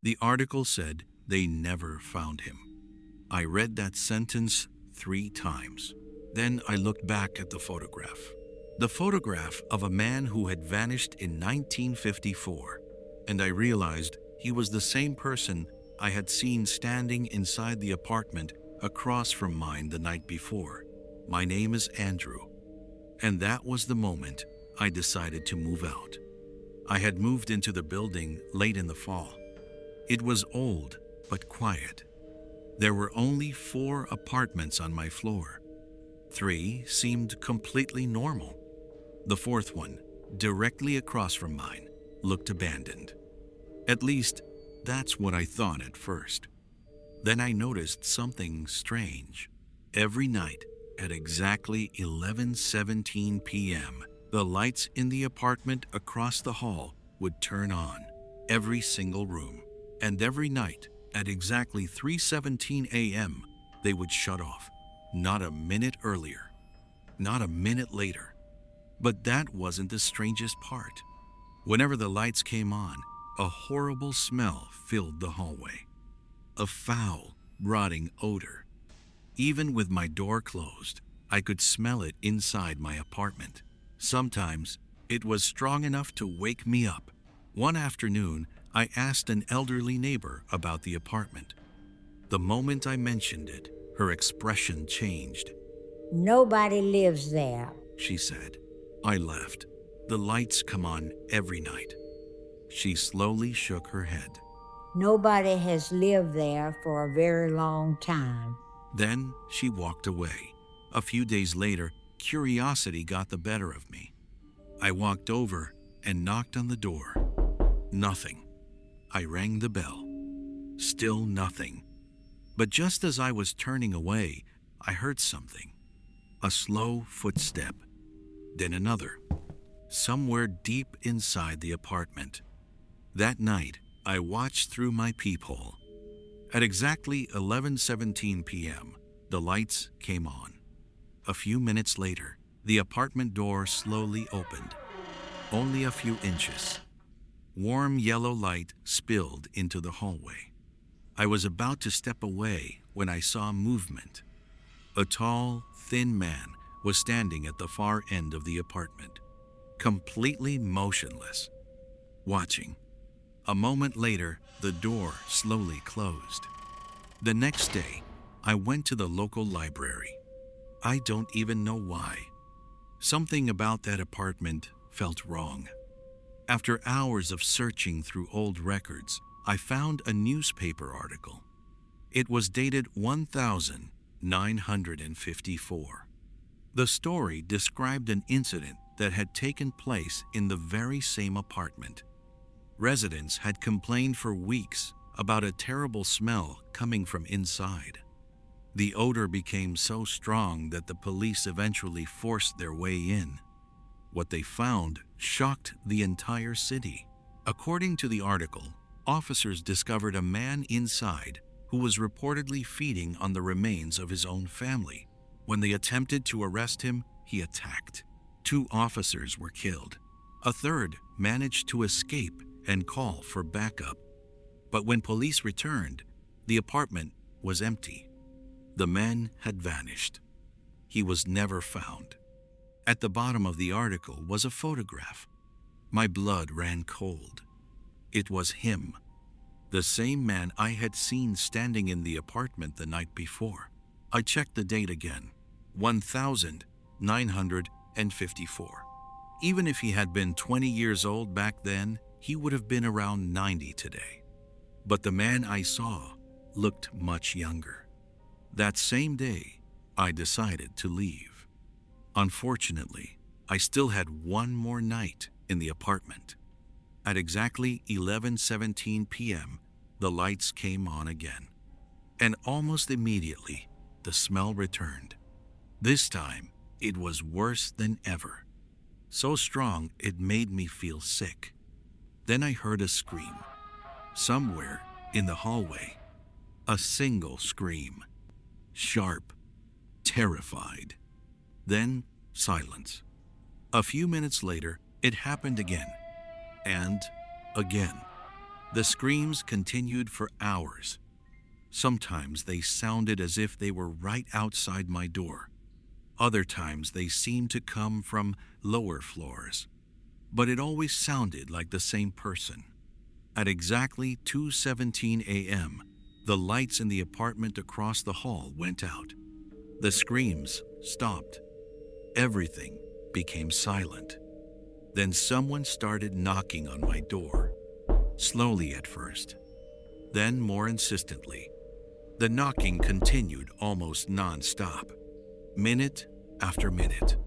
The article said they never found him. I read that sentence 3 times. Then I looked back at the photograph. The photograph of a man who had vanished in 1954, and I realized he was the same person I had seen standing inside the apartment across from mine the night before. My name is Andrew, and that was the moment I decided to move out. I had moved into the building late in the fall. It was old but quiet. There were only 4 apartments on my floor. 3 seemed completely normal. The 4th one, directly across from mine, looked abandoned. At least, that's what I thought at first. Then I noticed something strange. Every night, at exactly 11:17 p.m., the lights in the apartment across the hall would turn on, every single room. And every night, at exactly 3:17 a.m., they would shut off. Not a minute earlier, not a minute later. But that wasn't the strangest part. Whenever the lights came on, a horrible smell filled the hallway. A foul, rotting odor. Even with my door closed, I could smell it inside my apartment. Sometimes, it was strong enough to wake me up. One afternoon, I asked an elderly neighbor about the apartment. The moment I mentioned it, her expression changed. Nobody lives there. She said. I laughed. The lights come on every night. She slowly shook her head. Nobody has lived there for a very long time. Then she walked away. A few days later, curiosity got the better of me. I walked over and knocked on the door. Nothing. I rang the bell. Still nothing. But just as I was turning away, I heard something. A slow footstep. Then another. Somewhere deep inside the apartment. That night, I watched through my peephole. At exactly 11:17 p.m., the lights came on. A few minutes later, the apartment door slowly opened. Only a few inches. Warm yellow light spilled into the hallway. I was about to step away when I saw movement. A tall, thin man was standing at the far end of the apartment, completely motionless, watching. A moment later, the door slowly closed. The next day, I went to the local library. I don't even know why. Something about that apartment felt wrong. After hours of searching through old records, I found a newspaper article. It was dated 1954. The story described an incident that had taken place in the very same apartment. Residents had complained for weeks about a terrible smell coming from inside. The odor became so strong that the police eventually forced their way in. What they found shocked the entire city. According to the article, officers discovered a man inside who was reportedly feeding on the remains of his own family. When they attempted to arrest him, he attacked. 2 officers were killed. A third managed to escape and call for backup. But when police returned, the apartment was empty. The man had vanished. He was never found. At the bottom of the article was a photograph. My blood ran cold. It was him, the same man I had seen standing in the apartment the night before. I checked the date again, 1954. Even if he had been 20 years old back then, he would have been around 90 today. But the man I saw looked much younger. That same day, I decided to leave. Unfortunately, I still had one more night in the apartment. At exactly 11:17 p.m., the lights came on again. And almost immediately, the smell returned. This time, it was worse than ever. So strong, it made me feel sick. Then I heard a scream. Somewhere in the hallway. A single scream. Sharp. Terrified. Then silence. A few minutes later, it happened again. And again. The screams continued for hours. Sometimes they sounded as if they were right outside my door. Other times they seemed to come from lower floors. But it always sounded like the same person. At exactly 2:17 a.m., the lights in the apartment across the hall went out. The screams stopped. Everything became silent. Then someone started knocking on my door, slowly at first, then more insistently. The knocking continued almost non-stop, minute after minute,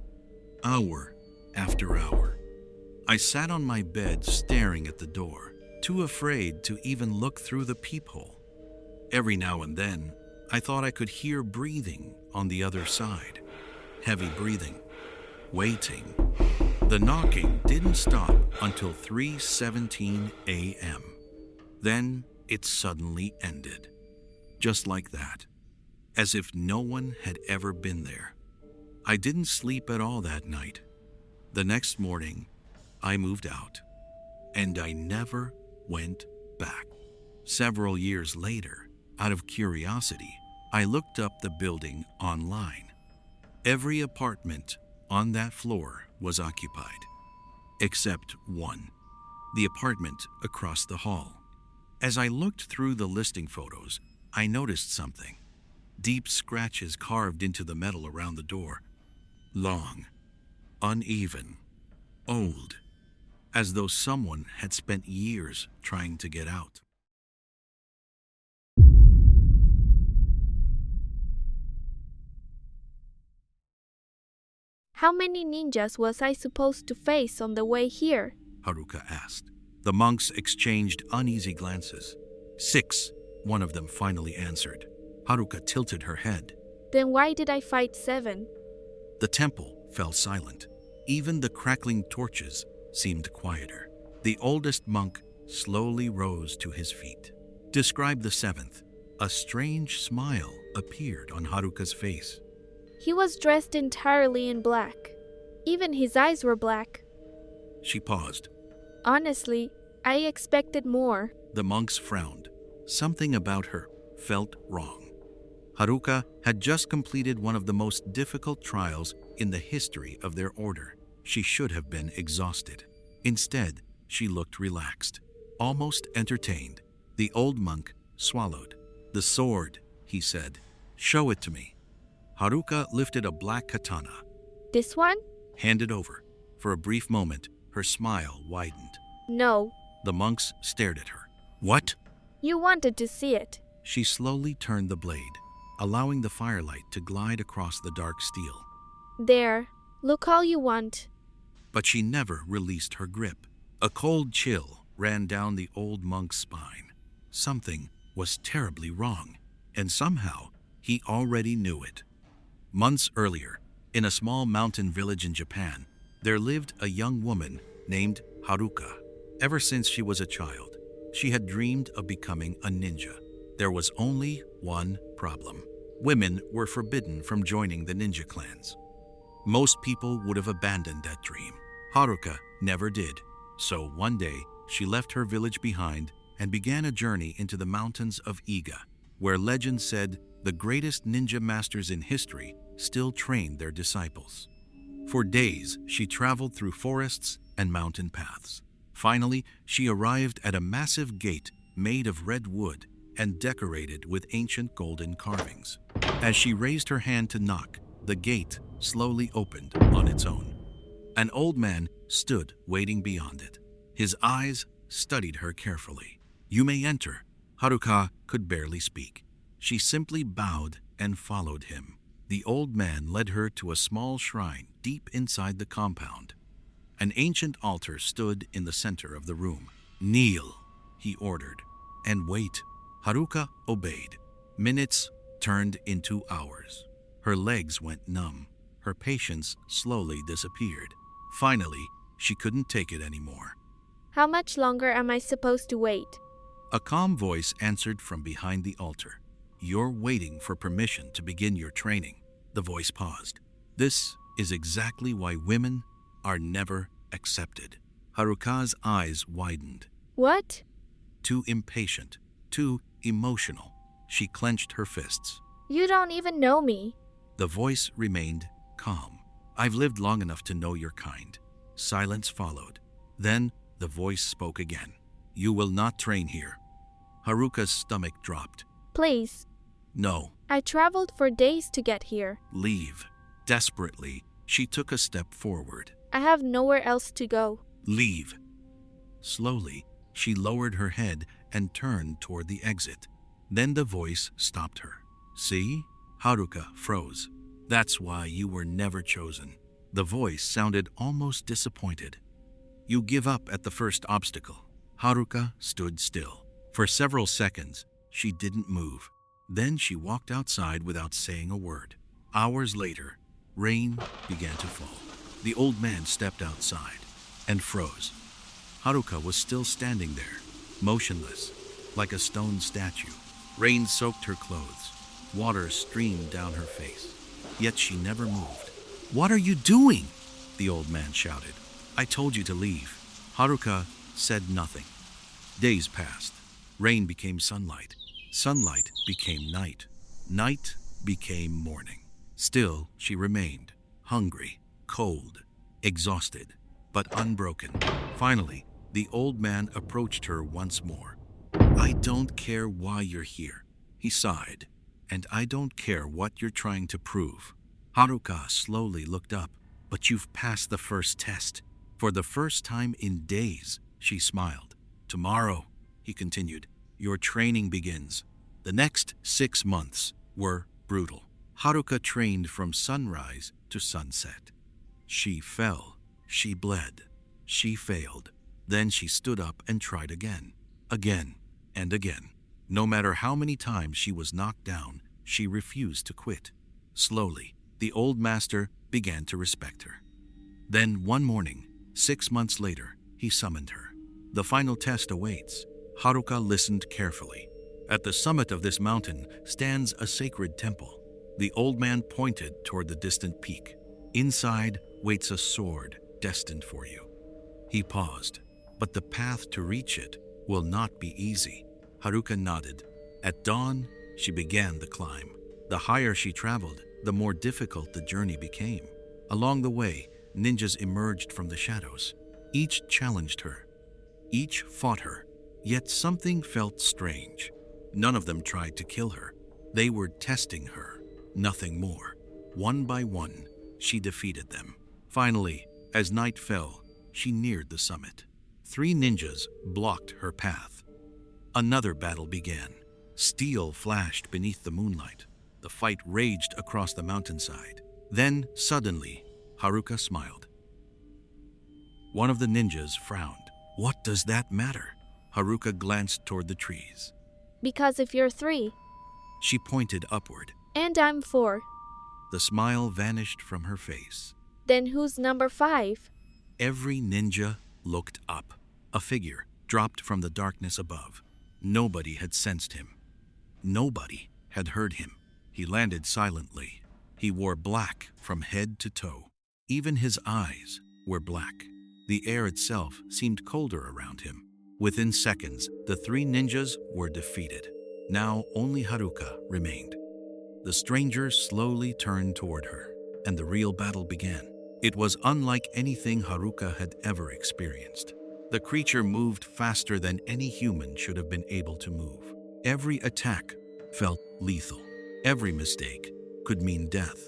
hour after hour. I sat on my bed staring at the door, too afraid to even look through the peephole. Every now and then, I thought I could hear breathing on the other side. Heavy breathing, waiting. The knocking didn't stop until 3:17 a.m. Then it suddenly ended. Just like that, as if no one had ever been there. I didn't sleep at all that night. The next morning, I moved out, and I never went back. Several years later, out of curiosity, I looked up the building online. Every apartment on that floor was occupied, except one, the apartment across the hall. As I looked through the listing photos, I noticed something. Deep scratches carved into the metal around the door. Long, uneven, old, as though someone had spent years trying to get out. How many ninjas was I supposed to face on the way here? Haruka asked. The monks exchanged uneasy glances. 6, one of them finally answered. Haruka tilted her head. Then why did I fight 7? The temple fell silent. Even the crackling torches seemed quieter. The oldest monk slowly rose to his feet. Describe the 7th. A strange smile appeared on Haruka's face. He was dressed entirely in black. Even his eyes were black. She paused. Honestly, I expected more. The monks frowned. Something about her felt wrong. Haruka had just completed one of the most difficult trials in the history of their order. She should have been exhausted. Instead, she looked relaxed, almost entertained. The old monk swallowed. "The sword," he said. "Show it to me." Haruka lifted a black katana. This one? Hand it over. For a brief moment, her smile widened. No. The monks stared at her. "What?" You wanted to see it. She slowly turned the blade, allowing the firelight to glide across the dark steel. There. Look all you want. But she never released her grip. A cold chill ran down the old monk's spine. Something was terribly wrong, and somehow he already knew it. Months earlier, in a small mountain village in Japan, there lived a young woman named Haruka. Ever since she was a child, she had dreamed of becoming a ninja. There was only one problem. Women were forbidden from joining the ninja clans. Most people would have abandoned that dream. Haruka never did. So one day, she left her village behind and began a journey into the mountains of Iga, where legend said the greatest ninja masters in history still trained their disciples. For days, she traveled through forests and mountain paths. Finally, she arrived at a massive gate made of red wood and decorated with ancient golden carvings. As she raised her hand to knock, the gate slowly opened on its own. An old man stood waiting beyond it. His eyes studied her carefully. "You may enter." Haruka could barely speak. She simply bowed and followed him. The old man led her to a small shrine deep inside the compound. An ancient altar stood in the center of the room. "Kneel," he ordered, "and wait." Haruka obeyed. Minutes turned into hours. Her legs went numb. Her patience slowly disappeared. Finally, she couldn't take it anymore. How much longer am I supposed to wait? A calm voice answered from behind the altar. "You're waiting for permission to begin your training." The voice paused. "This is exactly why women are never accepted." Haruka's eyes widened. What? too impatient, too emotional. She clenched her fists. You don't even know me. The voice remained calm. I've lived long enough to know your kind. Silence followed. Then the voice spoke again. You will not train here. Haruka's stomach dropped. Please. No. I traveled for days to get here. Leave. Desperately, she took a step forward. I have nowhere else to go. Leave. Slowly, she lowered her head and turned toward the exit. Then the voice stopped her. See? Haruka froze. That's why you were never chosen. The voice sounded almost disappointed. You give up at the first obstacle. Haruka stood still. For several seconds, she didn't move. Then she walked outside without saying a word. Hours later, rain began to fall. The old man stepped outside and froze. Haruka was still standing there, motionless, like a stone statue. Rain soaked her clothes. Water streamed down her face. Yet she never moved. What are you doing? The old man shouted. I told you to leave. Haruka said nothing. Days passed. Rain became sunlight. Sunlight became night. Night became morning. Still, she remained, hungry, cold, exhausted, but unbroken. Finally, the old man approached her once more. I don't care why you're here, he sighed, and I don't care what you're trying to prove. Haruka slowly looked up. But you've passed the first test. For the first time in days, she smiled. Tomorrow, he continued, your training begins. The next 6 months were brutal. Haruka trained from sunrise to sunset. She fell, she bled, she failed. Then she stood up and tried again, and again. No matter how many times she was knocked down, she refused to quit. Slowly, the old master began to respect her. Then one morning, 6 months later, he summoned her. The final test awaits. Haruka listened carefully. At the summit of this mountain stands a sacred temple. The old man pointed toward the distant peak. Inside waits a sword destined for you. He paused, but the path to reach it will not be easy. Haruka nodded. At dawn, she began the climb. The higher she traveled, the more difficult the journey became. Along the way, ninjas emerged from the shadows. Each challenged her. Each fought her. Yet something felt strange. None of them tried to kill her. They were testing her, nothing more. One by one, she defeated them. Finally, as night fell, she neared the summit. 3 ninjas blocked her path. Another battle began. Steel flashed beneath the moonlight. The fight raged across the mountainside. Then, suddenly, Haruka smiled. One of the ninjas frowned. What does that matter? Haruka glanced toward the trees. Because if you're 3, She pointed upward. and I'm 4, The smile vanished from her face. then who's number 5? Every ninja looked up. A figure dropped from the darkness above. Nobody had sensed him. Nobody had heard him. He landed silently. He wore black from head to toe. Even his eyes were black. The air itself seemed colder around him. Within seconds, the 3 ninjas were defeated. Now only Haruka remained. The stranger slowly turned toward her, and the real battle began. It was unlike anything Haruka had ever experienced. The creature moved faster than any human should have been able to move. Every attack felt lethal. Every mistake could mean death.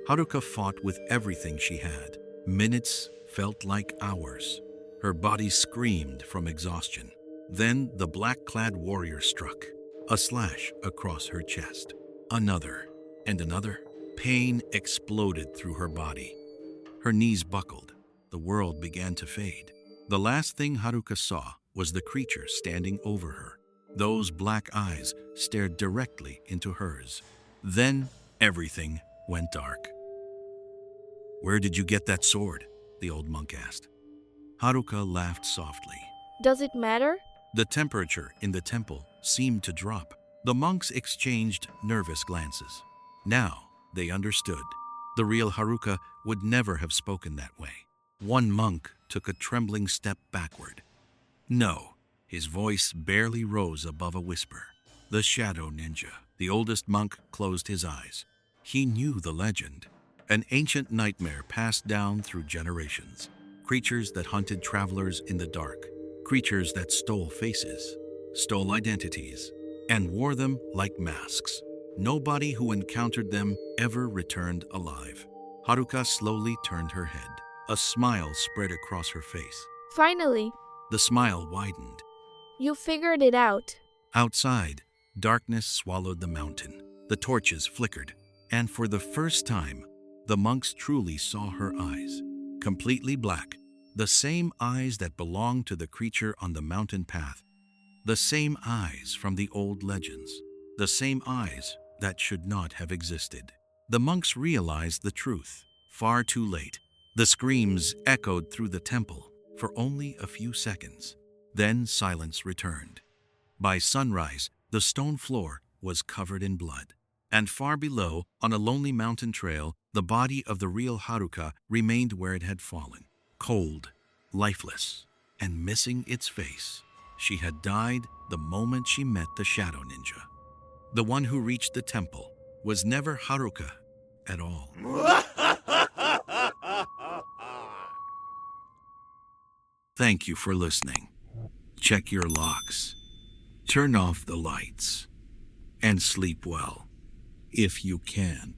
Haruka fought with everything she had. Minutes felt like hours. Her body screamed from exhaustion. Then the black-clad warrior struck. A slash across her chest. Another and another. Pain exploded through her body. Her knees buckled. The world began to fade. The last thing Haruka saw was the creature standing over her. Those black eyes stared directly into hers. Then everything went dark. Where did you get that sword? The old monk asked. Haruka laughed softly. Does it matter? The temperature in the temple seemed to drop. The monks exchanged nervous glances. Now they understood. The real Haruka would never have spoken that way. One monk took a trembling step backward. No, His voice barely rose above a whisper. The Shadow Ninja, the oldest monk, closed his eyes. He knew the legend, an ancient nightmare passed down through generations. Creatures that hunted travelers in the dark, creatures that stole faces, stole identities, and wore them like masks. Nobody who encountered them ever returned alive. Haruka slowly turned her head. A smile spread across her face. Finally, The smile widened. you figured it out. Outside, darkness swallowed the mountain. The torches flickered, and for the first time, the monks truly saw her eyes. Completely black, the same eyes that belonged to the creature on the mountain path. The same eyes from the old legends. The same eyes that should not have existed. The monks realized the truth, far too late. The screams echoed through the temple for only a few seconds. Then silence returned. By sunrise, the stone floor was covered in blood. And far below, on a lonely mountain trail, the body of the real Haruka remained where it had fallen. Cold, lifeless, and missing its face. She had died the moment she met the Shadow Ninja. The one who reached the temple was never Haruka at all. Thank you for listening. Check your locks, turn off the lights, and sleep well, if you can.